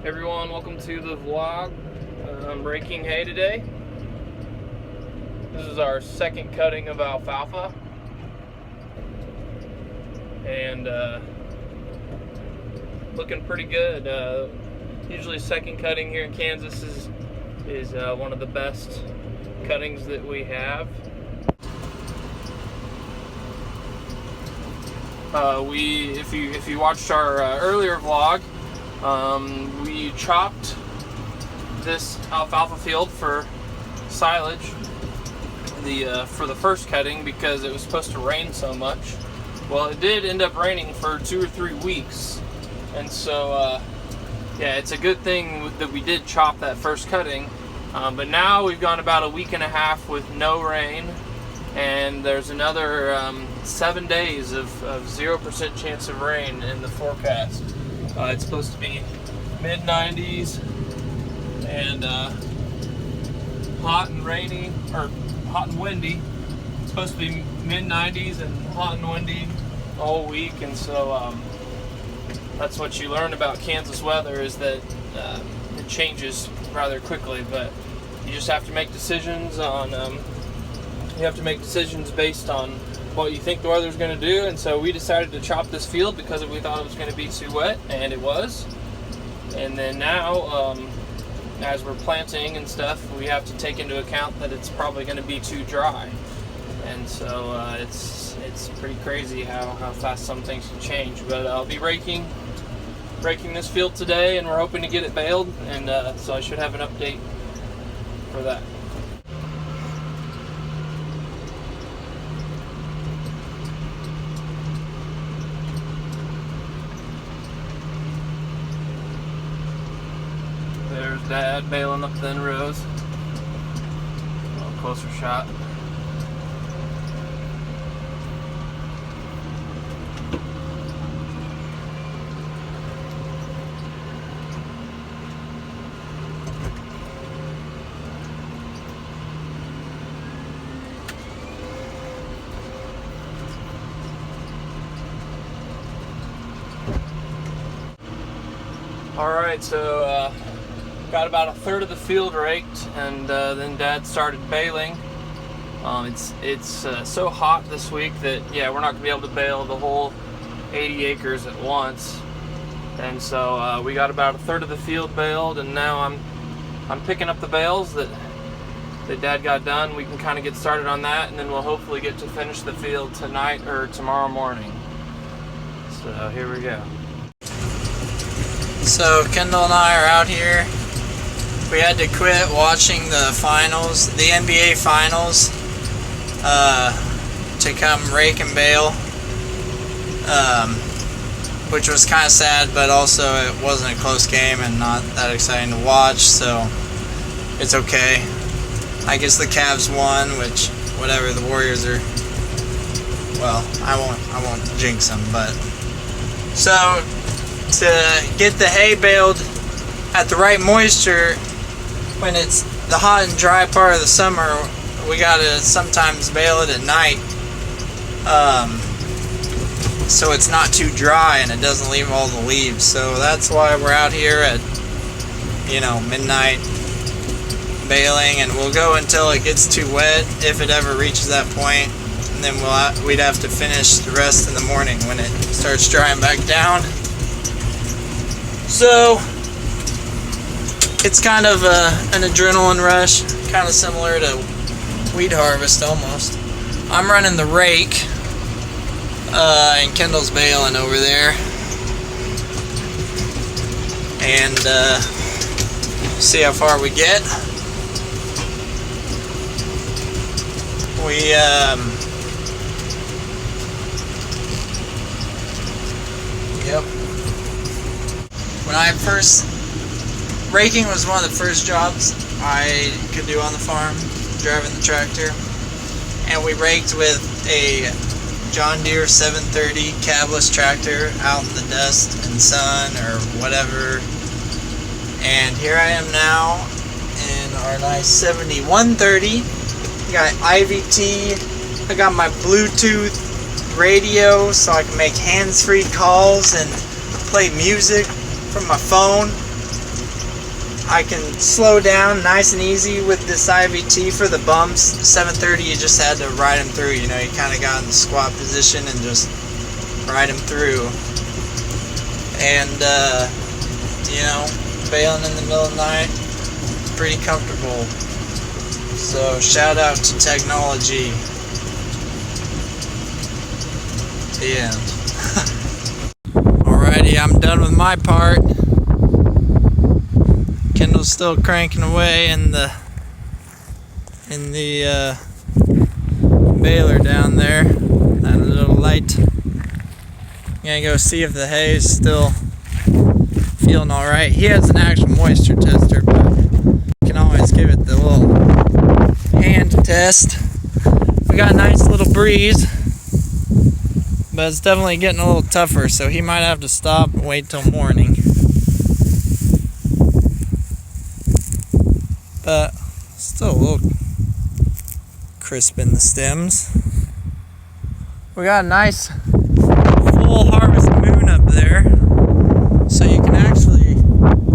Everyone, welcome to the vlog. I'm raking hay today. This is our second cutting of alfalfa, and looking pretty good. Usually second cutting here in Kansas is one of the best cuttings that we have. If you watched our earlier vlog, we chopped this alfalfa field for silage for the first cutting because it was supposed to rain so much. Well, it did end up raining for 2 or 3 weeks, and so yeah, it's a good thing that we did chop that first cutting. But now we've gone about a week and a half with no rain, and there's another 7 days of 0% chance of rain in the forecast. It's supposed to be mid-90s and hot and rainy, or hot and windy. It's supposed to be mid-90s and hot and windy all week, and so that's what you learn about Kansas weather, is that it changes rather quickly. But you just have to make decisions based on what you think the weather's going to do. And so we decided to chop this field because we thought it was going to be too wet, and it was. And then now, as we're planting and stuff, we have to take into account that it's probably going to be too dry. And so it's pretty crazy how fast some things can change. But I'll be raking this field today, and we're hoping to get it baled, and so I should have an update for that. There's Dad baling up the end rows. A little closer shot. Alright, so got about a third of the field raked, and then Dad started baling. It's so hot this week that, yeah, we're not going to be able to bale the whole 80 acres at once. And so we got about a third of the field baled, and now I'm picking up the bales that Dad got done. We can kind of get started on that, and then we'll hopefully get to finish the field tonight or tomorrow morning. So here we go. So Kendall and I are out here. We had to quit watching the finals, the NBA finals, to come rake and bale, which was kind of sad, but also it wasn't a close game and not that exciting to watch, so it's okay. I guess the Cavs won, which, whatever, the Warriors are, well, I won't jinx them, but, so, to get the hay baled at the right moisture when it's the hot and dry part of the summer, we gotta sometimes bale it at night, so it's not too dry and it doesn't leave all the leaves. So that's why we're out here at, midnight baling, and we'll go until it gets too wet, if it ever reaches that point, and then we'd have to finish the rest in the morning when it starts drying back down. So it's kind of an adrenaline rush, kind of similar to wheat harvest almost. I'm running the rake, and Kendall's baling over there, and see how far we get. Yep. When I first, raking was one of the first jobs I could do on the farm, driving the tractor, and we raked with a John Deere 730 cabless tractor out in the dust and sun or whatever. And here I am now in our nice 7130. Got IVT, I got my Bluetooth radio so I can make hands-free calls and play music from my phone. I can slow down nice and easy with this IVT for the bumps. The 730, you just had to ride them through. You know, you kind of got in the squat position and just ride them through. And, you know, bailing in the middle of the night, pretty comfortable. So, shout out to technology. The end. Alrighty, I'm done with my part. Kendall's still cranking away in the baler down there. That little light. Gonna go see if the hay is still feeling alright. He has an actual moisture tester, but you can always give it the little hand test. We got a nice little breeze, but it's definitely getting a little tougher, so he might have to stop and wait till morning. But still a little crisp in the stems. We got a nice full harvest moon up there, so I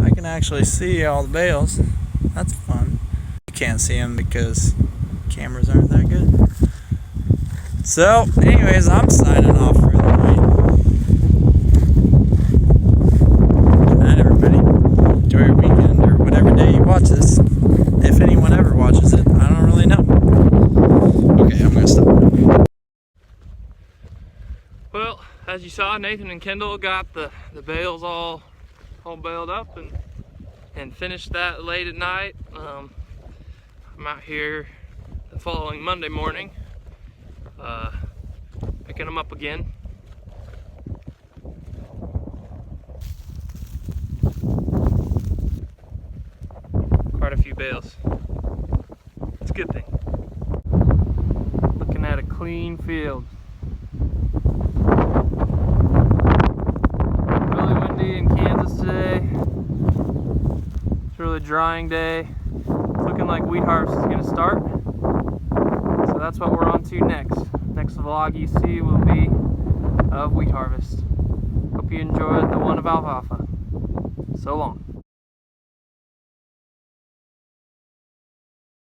can actually see all the bales. That's fun. You can't see them because cameras aren't that good. So, anyways, I'm signing off for the night. Good night, everybody. Enjoy your weekend or whatever day you watch this. If anyone ever watches it, I don't really know. Okay, I'm gonna stop. Well, as you saw, Nathan and Kendall got the bales all baled up and finished that late at night. I'm out here the following Monday morning, picking them up again. Quite a few bales. It's a good thing. Looking at a clean field. Really windy in Kansas today. It's a really drying day. It's looking like wheat harvest is going to start. So that's what we're on to next. Next vlog you see will be of wheat harvest. Hope you enjoyed the one of alfalfa. So long.